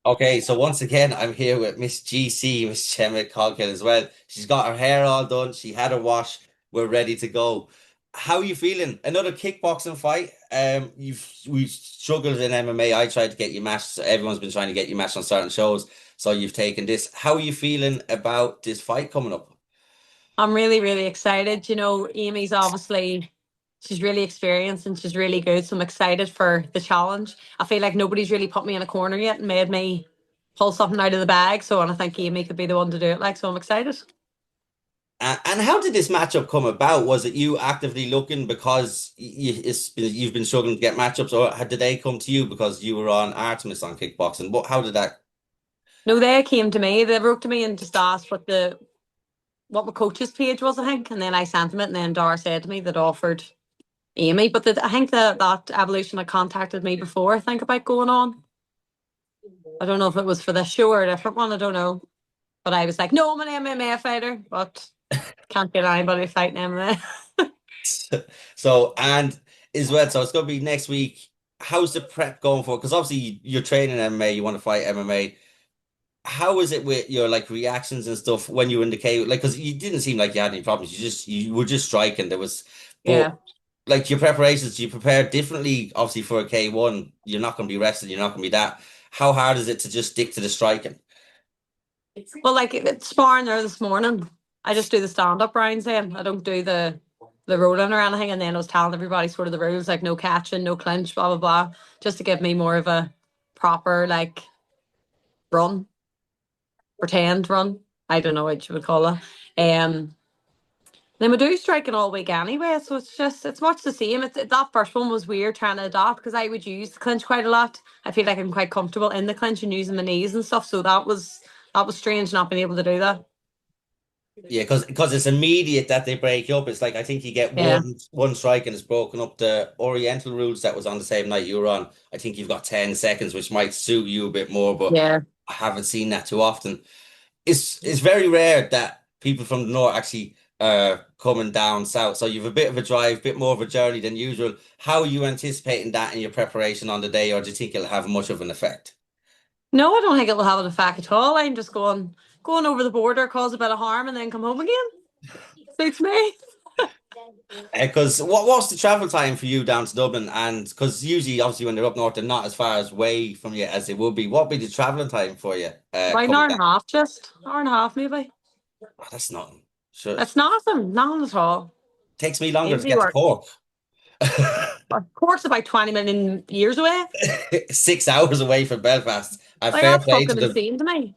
Okay, so once again, I'm here with Miss GC, Miss Gemma Coghill as well. She's got her hair all done. She had her wash. We're ready to go. How are you feeling? Another kickboxing fight. We've struggled in MMA. I tried to get you matched. So everyone's been trying to get you matched on certain shows. So you've taken this. How are you feeling about this fight coming up? I'm really, really excited. Amy's obviously she's really experienced and she's really good. So I'm excited for the challenge. I feel like nobody's really put me in a corner yet and made me pull something out of the bag. So and I think Amy could be the one to do it. So I'm excited. And how did this matchup come about? Was it you actively looking because you've been struggling to get matchups, or did they come to you because you were on Artemis on kickboxing? How did that? No, they came to me. They wrote to me and just asked what my coach's page was, I think. And then I sent them it and then Dara said to me that offered Amy. But I think that Evolution had contacted me before, I think, about going on. I don't know if it was for this show or a different one, I don't know. But I was like, no, I'm an MMA fighter, but can't get anybody fighting MMA. So, and as well, so it's going to be next week. How's the prep going for? Because obviously you're training MMA, you want to fight MMA. How is it with your like reactions and stuff when you were in the K? Like, because you didn't seem like you had any problems. You were just striking. There was, but Yeah. like your preparations, you prepare differently. Obviously for a K1, you're not going to be rested. You're not going to be that. How hard is it to just stick to the striking? Well, like it's sparring there this morning. I just do the stand up rounds then. I don't do the rolling or anything. And then I was telling everybody sort of the rules, like no catching, no clinch, blah blah blah. Just to give me more of a proper like run, pretend run. I don't know what you would call it. Um Then we do striking all week anyway, so it's much the same. That first one was weird trying to adapt because I would use the clinch quite a lot. I feel like I'm quite comfortable in the clinch and using my knees and stuff. So that was strange not being able to do that. Yeah, because it's immediate that they break you up. It's like I think you get Yeah, one strike and it's broken up. The Oriental rules that was on the same night you were on. I think you've got 10 seconds, which might suit you a bit more, but yeah. I haven't seen that too often. It's very rare that people from the north actually coming down south. So you've a bit of a drive, bit more of a journey than usual. How are you anticipating that in your preparation on the day, or do you think it'll have much of an effect? No, I don't think it'll have an effect at all. I'm just going over the border, cause a bit of harm, and then come home again. Suits me. Because what's the travel time for you down to Dublin? And because usually, obviously, when they're up north, they're not as far as way from you as they would be. What would be the traveling time for you About an coming hour and down? a half, just hour and a half maybe. Oh, that's nothing. Sure, It's nothing, nothing at all. takes me longer to Maybe get to we're Cork. of course about 20 million years away. 6 hours away from Belfast. And Like fair that's play to fucking them. insane to me.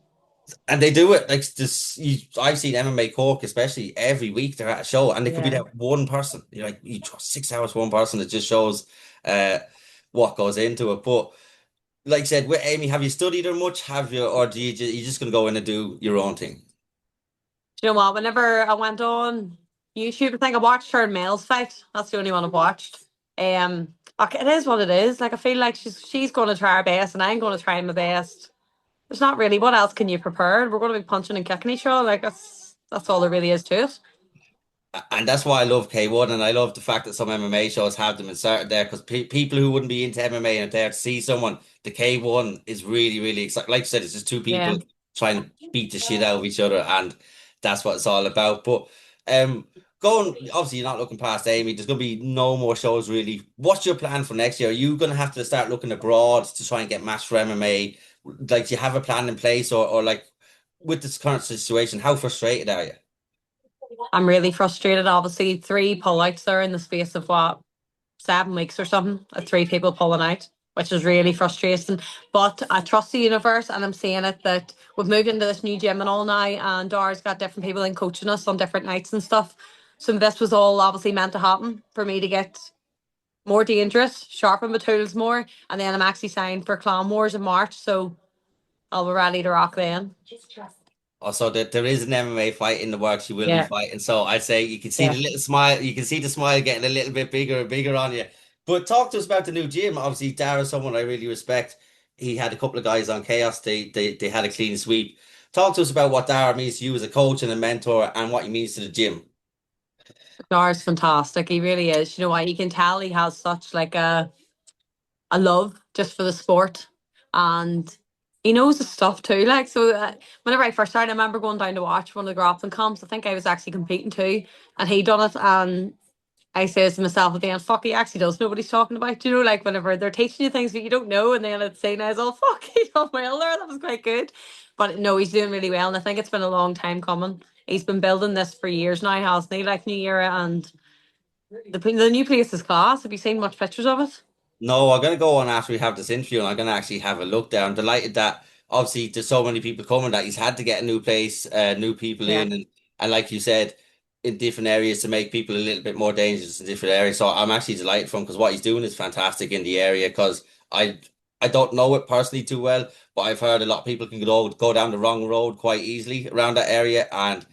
And they do it like this. I've seen MMA Cork, especially every week they're at a show, and they could be Yeah. that one person. You're like, you trust 6 hours for one person. It just shows uh, what goes into it. But like I said, with Amy, have you studied her much? Have you, or you just gonna go in and do your own thing? Do you know what? Whenever I went on YouTube, I think I watched her in Males fight. That's the only one I've watched. Okay, it is what it is. Like I feel like she's going to try her best, and I'm going to try my best. There's not really what else can you prepare? We're going to be punching and kicking each other. Like that's all there really is to it. And that's why I love K1, and I love the fact that some MMA shows have them inserted there because pe people who wouldn't be into MMA and there to see someone, the K1 is really, really exciting. Like you said, it's just two Yeah. people trying to beat the shit out of each other, and that's what it's all about. But going, obviously, you're not looking past Amy. There's going to be no more shows really. What's your plan for next year? Are you going to have to start looking abroad to try and get matched for MMA? Like, do you have a plan in place, or like with this current situation, how frustrated are you? I'm really frustrated. Obviously, three pullouts there in the space of what 7 weeks or something. Three people pulling out, which is really frustrating. But I trust the universe, and I'm saying it that we've moved into this new gym and all now, and Dara's got different people in coaching us on different nights and stuff. So this was all obviously meant to happen for me to get more dangerous, sharpen my tools more, and then I'm actually signed for Clan Wars in March, so I'll be ready to rock then. Also, that there is an MMA fight in the works. You will be Yeah, fighting. So I'd say you can see yeah. the little smile. You can see the smile getting a little bit bigger and bigger on you. But talk to us about the new gym. Obviously, Dara's someone I really respect. He had a couple of guys on Chaos. They had a clean sweep. Talk to us about what Dara means to you as a coach and a mentor, and what he means to the gym. Dara's fantastic. He really is. You know what? You can tell he has such like a love just for the sport. And he knows his stuff too. Like, so whenever I first started, I remember going down to watch one of the grappling comps. I think I was actually competing too, and he done it. And I says to myself at the end, fuck, he actually does know what he's talking about. You know, like whenever they're teaching you things that you don't know, and then it's saying, as oh, fuck, he done well there. That was quite good. But no, he's doing really well. And I think it's been a long time coming. He's been building this for years now, hasn't he? Like New Era, and the new place is class. Have you seen much pictures of it? No, I'm gonna go on after we have this interview, and I'm gonna actually have a look there. I'm delighted that obviously there's so many people coming that he's had to get a new place, new people Yeah. in, and like you said, in different areas to make people a little bit more dangerous in different areas. So I'm actually delighted from because what he's doing is fantastic in the area. Because I don't know it personally too well, but I've heard a lot of people can go down the wrong road quite easily around that area, and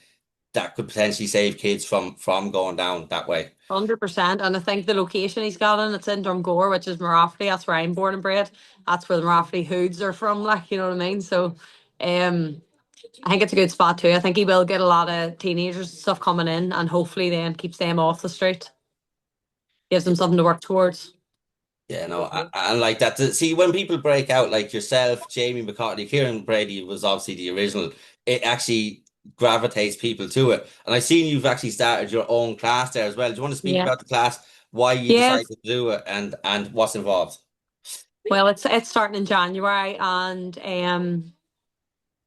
that could potentially save kids from going down that way. 100%. And I think the location he's got in, it's in Drumgore, which is Maraffley. That's where I'm born and bred. That's where the Maraffley Hoods are from, like, you know what I mean? So um I think it's a good spot too. I think he will get a lot of teenagers and stuff coming in, and hopefully then keeps them off the street, gives them something to work towards. Yeah, no, I like that. See, when people break out like yourself, Jamie McCartney, Kieran Brady was obviously the original. It actually gravitates people to it. And I've seen you've actually started your own class there as well. Do you want to speak Yeah. about the class, why you Yeah. decided to do it, and what's involved? Well, it's starting in January, and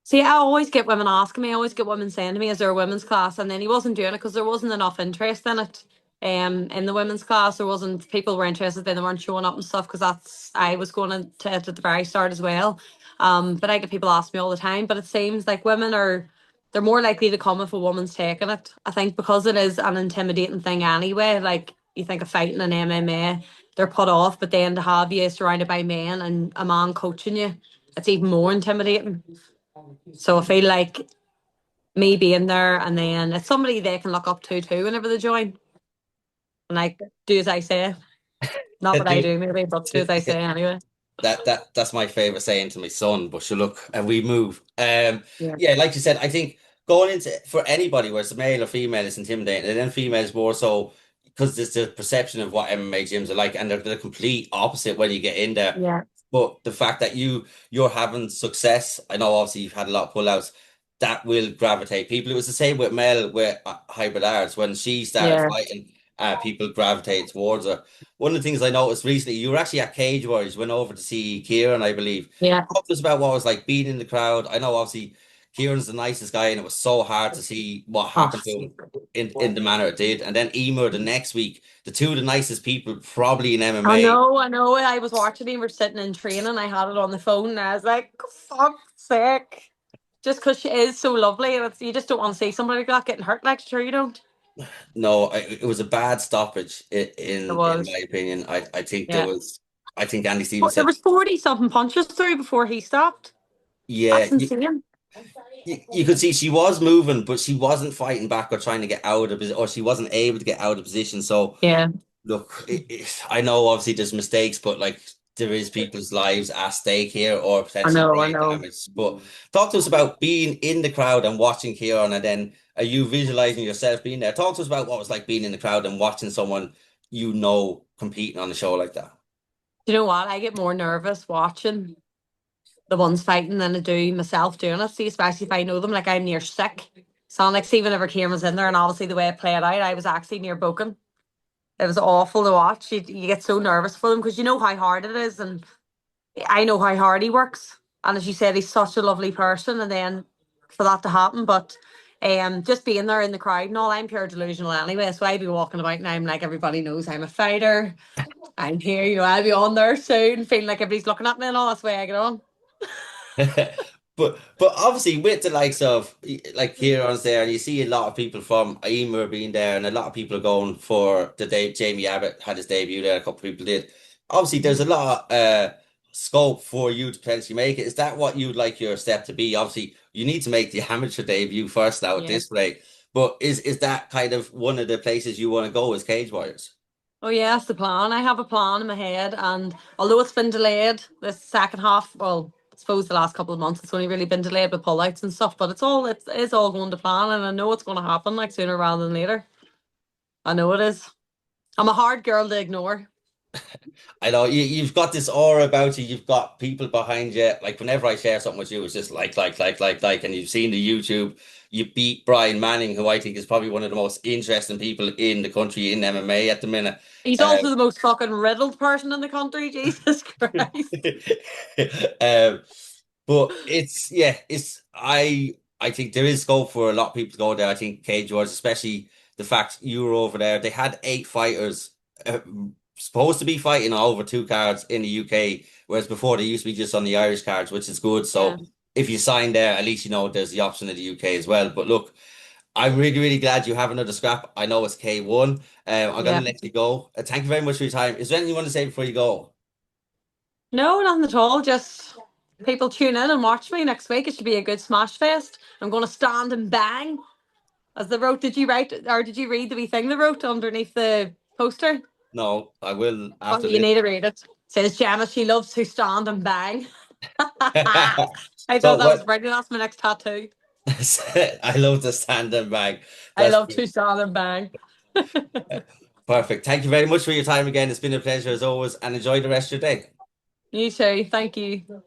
see, I always get women asking me, I always get women saying to me, is there a women's class? And then he wasn't doing it because there wasn't enough interest in it. In the women's class, there wasn't, people were interested, then they weren't showing up and stuff because I was going to it at the very start as well. But I get people ask me all the time, but it seems like they're more likely to come if a woman's taking it. I think because it is an intimidating thing anyway, like you think of fighting and MMA, they're put off, but then to have you surrounded by men and a man coaching you, it's even more intimidating. So I feel like me being there, and then it's somebody they can look up to too whenever they join. And like do as I say. Not what I do maybe, but do as I say anyway. That's my favorite saying to my son, but sure look, and we move. Yeah. Yeah, like you said, I think going into for anybody, whether it's male or female, is intimidating, and then females more so because there's the perception of what MMA gyms are like, and they're the complete opposite when you get in there. Yeah. But the fact that you're having success, I know obviously you've had a lot of pullouts, that will gravitate people. It was the same with Mel with Hybrid Arts when she started Yeah. fighting, people gravitate towards her. One of the things I noticed recently, you were actually at Cage Warriors, went over to see Kieran, I believe. Yeah. Talk to us about what it was like being in the crowd. I know obviously Kieran's the nicest guy, and it was so hard to see what Oh, happened to him in the manner it did. And then Emer the next week, the two of the nicest people probably in I MMA. know, I know. I was watching him, we're sitting in training. I had it on the phone and I was like, fuck's sake. Just because she is so lovely, and you just don't want to see somebody like that getting hurt. Like, sure, you don't. No, it was a bad stoppage It in my was. opinion. I think there Yeah. was I think Andy But there Stevenson. was 40 something punches through before he stopped. Yeah, That's insane. you could see she was moving, but she wasn't fighting back or trying to get out of position, or she wasn't able to get out of position. So Yeah. look, I know obviously there's mistakes, but like there is people's lives at stake here or I potentially know, I brain know. damage. But talk to us about being in the crowd and watching Kieran, and then are you visualizing yourself being there? Talk to us about what it was like being in the crowd and watching someone competing on a show like that. Do you know what? I get more nervous watching the ones fighting than I do myself doing it. See, especially if I know them, like I'm near sick. So like, see, whenever Kieran was in there, and obviously the way it played out, I was actually near broken. It was awful to watch. You get so nervous for them because you know how hard it is, and I know how hard he works. And as you said, he's such a lovely person, and then for that to happen, but just being there in the crowd and all, I'm pure delusional anyway. So I'd be walking about and I'm like, everybody knows I'm a fighter. I'm here, I'll be on there soon, feeling like everybody's looking at me and all. That's the way I get on. But obviously with the likes of like Kieran's there, and you see a lot of people from Emer being there, and a lot of people are going for the day Jamie Abbott had his debut there. A couple of people did. Obviously, there's a lot of scope for you to potentially make it. Is that what you'd like your step to be? Obviously, you need to make the amateur debut first now at Yeah. this rate. But is that kind of one of the places you want to go as Cage Warriors? Oh yeah, that's the plan. I have a plan in my head, and although it's been delayed, this second half, well, I suppose the last couple of months, it's only really been delayed with pullouts and stuff. But it's all going to plan, and I know it's going to happen like sooner rather than later. I know it is. I'm a hard girl to ignore. I know you've got this aura about you. You've got people behind you. Like whenever I share something with you, it's just like, and you've seen the YouTube. You beat Brian Manning, who I think is probably one of the most interesting people in the country in MMA at the minute. He's Um, also the most fucking riddled person in the country. Jesus Christ. um, but it's yeah, I think there is scope for a lot of people to go there. I think Cage Wars, especially the fact you were over there, they had 8 fighters supposed to be fighting over 2 cards in the UK, whereas before they used to be just on the Irish cards, which is good. Yeah. So if you sign there, at least you know there's the option of the UK as well. But look, I'm really, really glad you have another scrap. I know it's K1. I'm gonna Yeah. let you go. Thank you very much for your time. Is there anything you want to say before you go? No, nothing at all. Just people tune in and watch me next week. It should be a good smash fest. I'm going to stand and bang. As the wrote, did you write or did you read the wee thing they wrote underneath the poster? No, I will Oh, after you this. need to read it. Says Gemma, she loves to stand and bang. I thought So that was what? brilliant. That's my next tattoo. I love the stand bag. I That's love to stand and bang. perfect. Thank you very much for your time again. It's been a pleasure as always, and enjoy the rest of your day. You too. Thank you.